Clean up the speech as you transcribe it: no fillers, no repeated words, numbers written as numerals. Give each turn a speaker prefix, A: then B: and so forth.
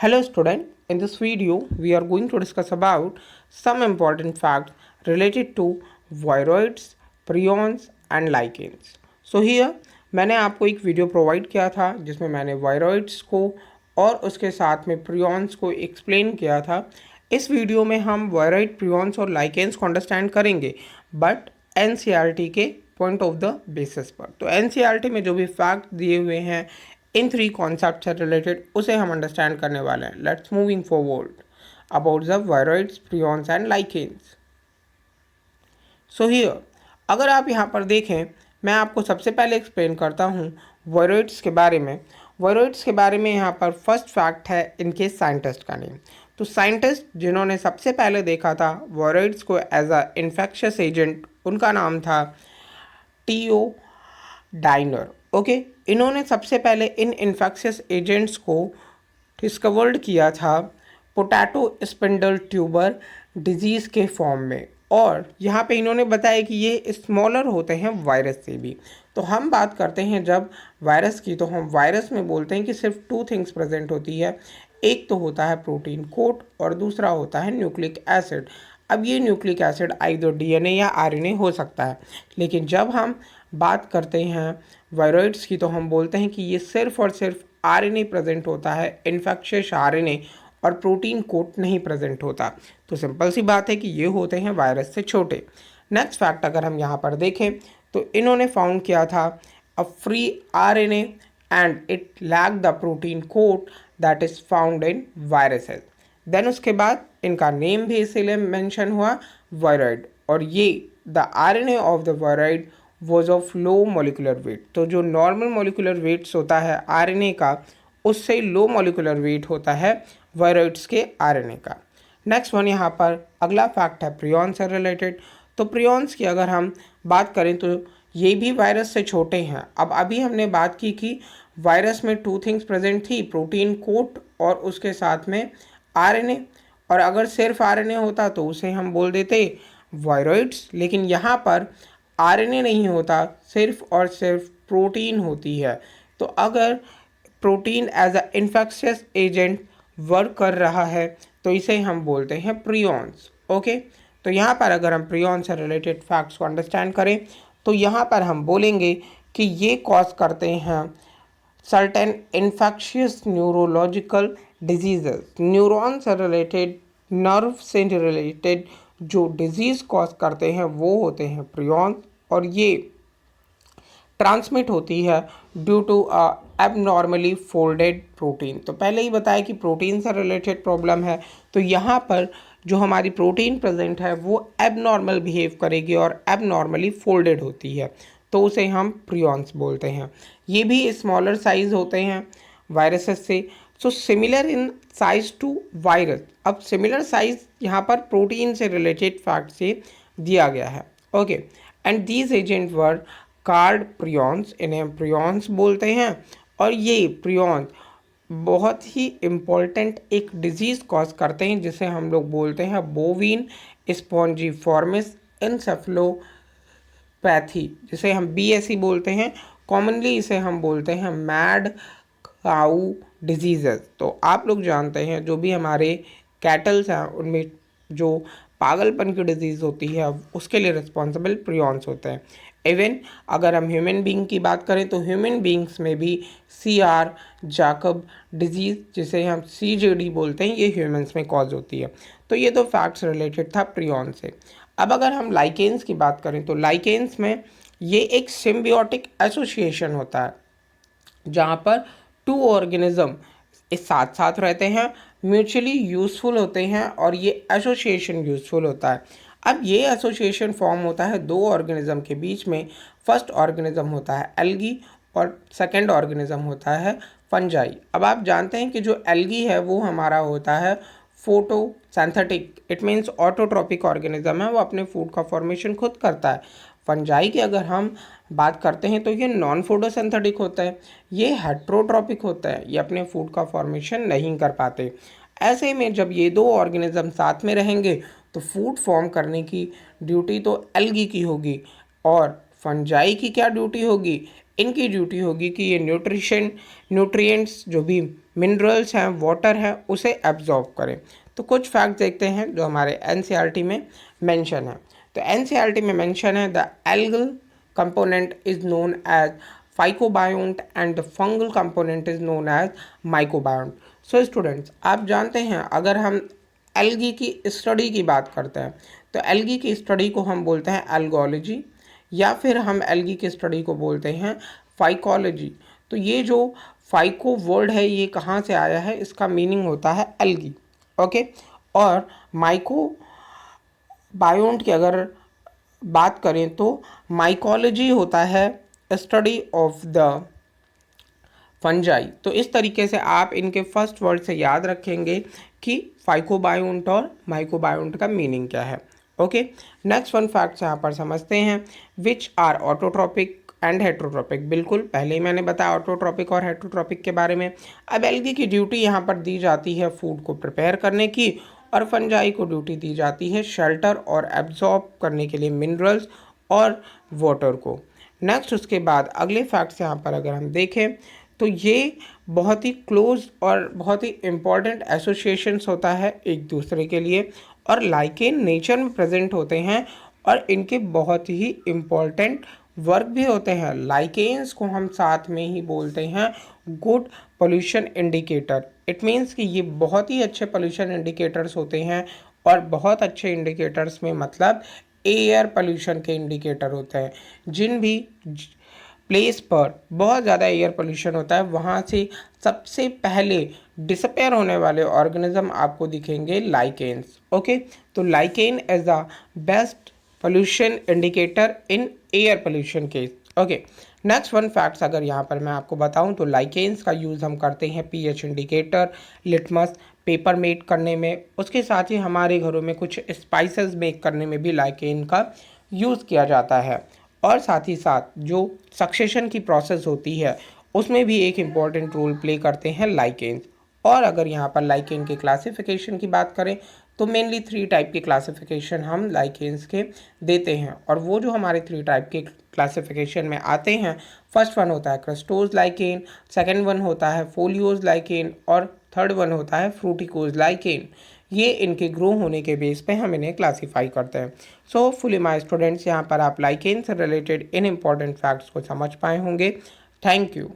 A: Hello student, in this video we are going to discuss about some important facts related to viroids, prions and lichens. So here मैंने आपको एक video provide किया था जिसमें मैंने viroids को और उसके साथ में प्रियॉन्स को एक्सप्लेन किया था। इस वीडियो में हम वायरॉइड, प्रियॉन्स और लाइकेंस को अंडरस्टैंड करेंगे बट एनसीईआरटी के पॉइंट ऑफ द बेसिस पर। तो एनसीईआरटी में जो भी फैक्ट दिए हुए हैं इन थ्री कॉन्सेप्ट से रिलेटेड उसे हम अंडरस्टैंड करने वाले हैं। Let's moving forward about the viroids, prions and lichens. So here अगर आप यहाँ पर देखें, मैं आपको सबसे पहले एक्सप्लेन करता हूँ वायरॉइड्स के बारे में। वायरॉइड्स के बारे में यहाँ पर फर्स्ट फैक्ट है इनके साइंटिस्ट का नेम। तो साइंटिस्ट जिन्होंने सबसे पहले देखा था वायरॉइड्स को एज अ इन्फेक्शियस एजेंट, उनका नाम था टीओ डाइनर। ओके, इन्होंने सबसे पहले इन इन्फेक्शियस एजेंट्स को डिस्कवर्ड किया था पोटैटो स्पिंडल ट्यूबर डिजीज़ के फॉर्म में, और यहाँ पे इन्होंने बताया कि ये स्मॉलर होते हैं वायरस से भी। तो हम बात करते हैं जब वायरस की, तो हम वायरस में बोलते हैं कि सिर्फ टू थिंग्स प्रेजेंट होती है। एक तो होता है प्रोटीन कोट और दूसरा होता है न्यूक्लिक एसिड। अब ये न्यूक्लिक एसिड आइदर डीएनए या आरएनए हो सकता है, लेकिन जब हम बात करते हैं वायरॉइड्स की तो हम बोलते हैं कि ये सिर्फ और सिर्फ आरएनए प्रेजेंट होता है, इन्फेक्शियस आरएनए, और प्रोटीन कोट नहीं प्रेजेंट होता। तो सिंपल सी बात है कि ये होते हैं वायरस से छोटे। नेक्स्ट फैक्ट अगर हम यहाँ पर देखें तो इन्होंने फाउंड किया था a free RNA and it lack the protein coat that is found in viruses. Then उसके बाद इनका नेम भी इसीलिए मेंशन हुआ वायरॉइड, और ये the RNA of the viroid was of low molecular weight. तो जो नॉर्मल मोलिकुलर वेट्स होता है आरएनए का, उससे लो मोलिकुलर वेट होता है वायरॉइड्स के आरएनए का। नेक्स्ट वन यहाँ पर अगला फैक्ट है प्रियॉन्स से रिलेटेड। तो प्रियॉन्स की अगर हम बात करें तो ये भी वायरस से छोटे हैं। अब अभी हमने बात की कि वायरस में टू थिंग्स प्रेजेंट थी, प्रोटीन कोट और उसके साथ में आरएनए, और अगर सिर्फ आरएनए होता तो उसे हम बोल देते वायरॉइड्स, लेकिन यहाँ पर आरएनए नहीं होता, सिर्फ और सिर्फ प्रोटीन होती है। तो अगर protein as a infectious agent work कर रहा है तो इसे हम बोलते हैं प्रियॉन्स। ओके, तो यहाँ पर अगर हम प्रियॉन्स से रिलेटेड फैक्ट्स को अंडरस्टैंड करें तो यहाँ पर हम बोलेंगे कि ये कॉज करते हैं certain infectious neurological diseases. Neuron से रिलेटेड, नर्व से रिलेटेड जो डिजीज़ कॉज करते हैं वो होते हैं प्रियॉन्स, और ये ट्रांसमिट होती है due to a abnormally folded protein. तो पहले ही बताया कि प्रोटीन से रिलेटेड प्रॉब्लम है, तो यहाँ पर जो हमारी प्रोटीन प्रेजेंट है वो एबनॉर्मल बिहेव करेगी और एबनॉर्मली फोल्डेड होती है, तो उसे हम प्रियॉन्स बोलते हैं। ये भी स्मॉलर साइज होते हैं वायरसेस से, so similar in size to virus. अब सिमिलर साइज यहाँ पर प्रोटीन से रिलेटेड फैक्ट से दिया गया है। Okay, and these agent were card prions, इन्हें प्रियॉन्स बोलते हैं। और ये प्रियॉन्स बहुत ही इम्पोर्टेंट एक डिजीज़ कॉज करते हैं जिसे हम लोग बोलते हैं बोविन स्पॉन्जीफॉर्मिस इंसेफ्लोपैथी, जिसे हम बीएसई बोलते हैं। कॉमनली इसे हम बोलते हैं मैड काऊ डिजीज़ेस। तो आप लोग जानते हैं जो भी हमारे कैटल्स हैं उनमें जो पागलपन की डिजीज़ होती है उसके लिए रिस्पॉन्सिबल प्रियॉन्स होते हैं। इवन अगर हम ह्यूमन बीइंग की बात करें तो ह्यूमन बीइंग्स में भी CR जैकब डिजीज़, जिसे हम CJD बोलते हैं, ये ह्यूमंस में कॉज होती है। तो ये तो फैक्ट्स रिलेटेड था प्रियॉन से। अब अगर हम लाइकेंस की बात करें तो लाइकेंस में ये एक सिम्बियोटिक एसोसिएशन होता है जहाँ पर टू ऑर्गेनिज्म इस साथ साथ रहते हैं, म्यूचुअली यूज़फुल होते हैं, और ये एसोसिएशन यूज़फुल होता है। अब ये एसोसिएशन फॉर्म होता है दो ऑर्गेनिज्म के बीच में। फर्स्ट ऑर्गेनिज्म होता है एल्गी और सेकंड ऑर्गेनिज्म होता है फंजाई। अब आप जानते हैं कि जो एल्गी है वो हमारा होता है photosynthetic, it means autotrophic organism है, वो अपने फूड का फॉर्मेशन खुद करता है। फंजाई की अगर हम बात करते हैं तो ये नॉन फोटोसिंथेटिक होता है, ये हेट्रोट्रॉपिक होता है, ये अपने फूड का फॉर्मेशन नहीं कर पाते। ऐसे में जब ये दो ऑर्गेनिज्म साथ में रहेंगे तो फूड फॉर्म करने की ड्यूटी तो एल्गी की होगी, और फंजाई की क्या ड्यूटी होगी? इनकी ड्यूटी होगी कि ये न्यूट्रिएंट्स जो भी मिनरल्स हैं, वाटर है, उसे एब्जॉर्ब करें। तो कुछ फैक्ट देखते हैं जो हमारे एनसीईआरटी में मेंशन है। तो एनसीईआरटी में मेंशन है the algal component is known as phycobiont and the fungal component is known as mycobiont. So students, आप जानते हैं अगर हम एल्गी की स्टडी की बात करते हैं तो एल्गी की स्टडी को हम बोलते हैं एल्गोलॉजी, या फिर हम एल्गी की स्टडी को बोलते हैं फाइकोलॉजी। तो ये जो फाइको वर्ड है ये कहाँ से आया है, इसका मीनिंग होता है एल्गी। ओके, और माइको बायोन्ट की अगर बात करें तो माइकोलॉजी होता है स्टडी ऑफ द फंजाई। तो इस तरीके से आप इनके फर्स्ट वर्ड से याद रखेंगे कि फाइकोबायोन्ट और माइकोबायोन्ट का मीनिंग क्या है। ओके, नेक्स्ट वन फैक्ट्स यहाँ पर समझते हैं। Which are autotrophic and heterotrophic. बिल्कुल, पहले ही मैंने बताया ऑटोट्रॉपिक और हेट्रोट्रॉपिक के बारे में। अब एल्गी की ड्यूटी यहाँ पर दी जाती है फूड को प्रिपेयर करने की, और फंजाई को ड्यूटी दी जाती है शेल्टर और एब्जॉर्ब करने के लिए मिनरल्स और वाटर को। नेक्स्ट उसके बाद अगले फैक्ट्स यहाँ पर अगर हम देखें तो ये बहुत ही क्लोज और बहुत ही इम्पॉर्टेंट एसोसिएशंस होता है एक दूसरे के लिए, और लाइकेन नेचर में प्रेजेंट होते हैं और इनके बहुत ही इम्पॉर्टेंट वर्क भी होते हैं। लाइकेन्स को हम साथ में ही बोलते हैं good pollution indicator. It means कि ये बहुत ही अच्छे पोल्यूशन इंडिकेटर्स होते हैं, और बहुत अच्छे इंडिकेटर्स में मतलब एयर पोल्यूशन के इंडिकेटर होते हैं। जिन भी प्लेस पर बहुत ज़्यादा एयर पोल्यूशन होता है वहाँ से सबसे पहले डिसअपेयर होने वाले ऑर्गेनिज्म आपको दिखेंगे लाइकेन्स। ओके, तो lichen is the best pollution indicator in air pollution case. Okay, next one facts अगर यहाँ पर मैं आपको बताऊँ तो लाइकेन्स का यूज़ हम करते हैं pH indicator, litmus paper make करने में। उसके साथ ही हमारे घरों में कुछ स्पाइसेस मेक करने में भी लाइकेन का यूज़ किया जाता है, और साथ ही साथ जो सक्सेशन की प्रोसेस होती है उसमें भी एक इम्पॉर्टेंट रोल प्ले करते हैं लाइकेन्स। और अगर यहाँ पर लाइकेन के क्लासिफिकेशन की बात करें तो मेनली 3 टाइप के क्लासिफिकेशन हम लाइकेन्स के देते हैं, और वो जो हमारे 3 टाइप के क्लासिफिकेशन में आते हैं, फर्स्ट वन होता है क्रस्टोज लाइकेन, सेकेंड वन होता है फोलियोज लाइकेन, और थर्ड वन होता है फ्रूटिकोज लाइकेन। ये इनके ग्रो होने के बेस पे हम इन्हें क्लासीफाई करते हैं। सो होपफुली माय स्टूडेंट्स, यहाँ पर आप लाइकेन से रिलेटेड इन इम्पॉर्टेंट फैक्ट्स को समझ पाए होंगे। Thank you.